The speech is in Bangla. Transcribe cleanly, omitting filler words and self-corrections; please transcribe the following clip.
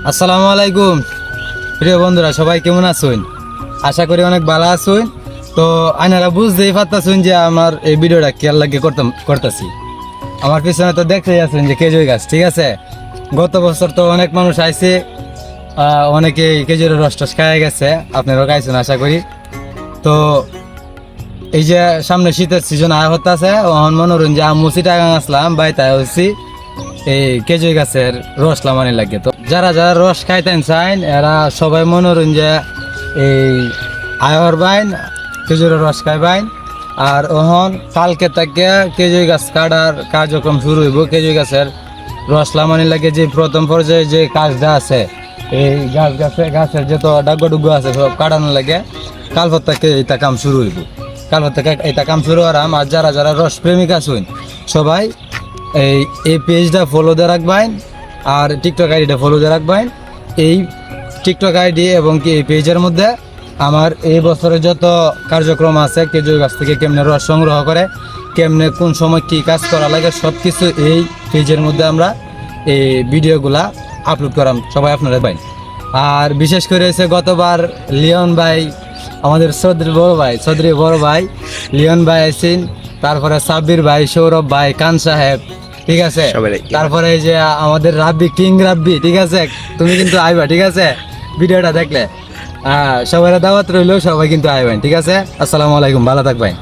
আসসালামু আলাইকুম প্রিয় বন্ধুরা, সবাই কেমন আছেন? আশা করি অনেক ভালো আছেন। তো আপনারা বুঝতেই পারতেছেন যে আমার এই ভিডিওটা কেয়ার লাগে করতেছি। আমার পিছনে তো দেখতেই আছেন যে খেজুর গাছ, ঠিক আছে। গত বছর তো অনেক মানুষ আইছে, অনেকে খেজুরের রস টস খাই গেছে, আপনারাও খাইছেন আশা করি। তো এই যে সামনে শীতের সিজন আয় হতেছে, মনোরঞ্জন যে আমুচি টাকা আসলাম বাই তাই হচ্ছি এই খেজুর গাছের রস লামানি লাগে। তো যারা যারা রস খাইতেন চাইন এরা সবাই মনোরঞ্জন এই আয়র বাইন খেজুরের রস খাই বাইন। আর ওহন কালকে থেকে খেজুর গাছ কাটার কার্যক্রম শুরু হইব। খেজুর গাছের রস লামানি লাগে যে প্রথম পর্যায়ে যে কাজটা আছে, এই গাছের যত ডাগ্গ ডুগ্গ আছে সব কাটানো লাগে। কালপর থেকে এটা কাম শুরু হইব। কালপর থেকে এটা কাম শুরু হরাম। আর যারা যারা রস প্রেমিক আছেন সবাই এই পেজটা ফলো দিয়ে রাখবেন, আর টিকটক আইডিটা ফলো দিয়ে রাখবেন। এই টিকটক আইডি এবং কি এই পেজের মধ্যে আমার এই বছরে যত কার্যক্রম আছে, খেজুর গাছ থেকে কেমনে রস সংগ্রহ করে, কেমনে কোন সময় কী কাজ করা লাগে, সব কিছু এই পেজের মধ্যে আমরা এই ভিডিওগুলা আপলোড করাম, সবাই আপনারা পাইন। আর বিশেষ করে হচ্ছে গতবার লিওন ভাই, আমাদের চৌধুরী বড় ভাই লিওন ভাই আছেন, তারপরে সাব্বির ভাই, সৌরভ ভাই, কান সাহেব, ঠিক আছে। তারপরে এই যে আমাদের রাব্বি, কিং রাব্বি, ঠিক আছে। তুমি কিন্তু আইবা, ঠিক আছে, ভিডিওটা দেখলে। সবাই দাওয়াত রইলো, সবাই কিন্তু আইবেন, ঠিক আছে। আসসালামু আলাইকুম, ভালো থাকবেন।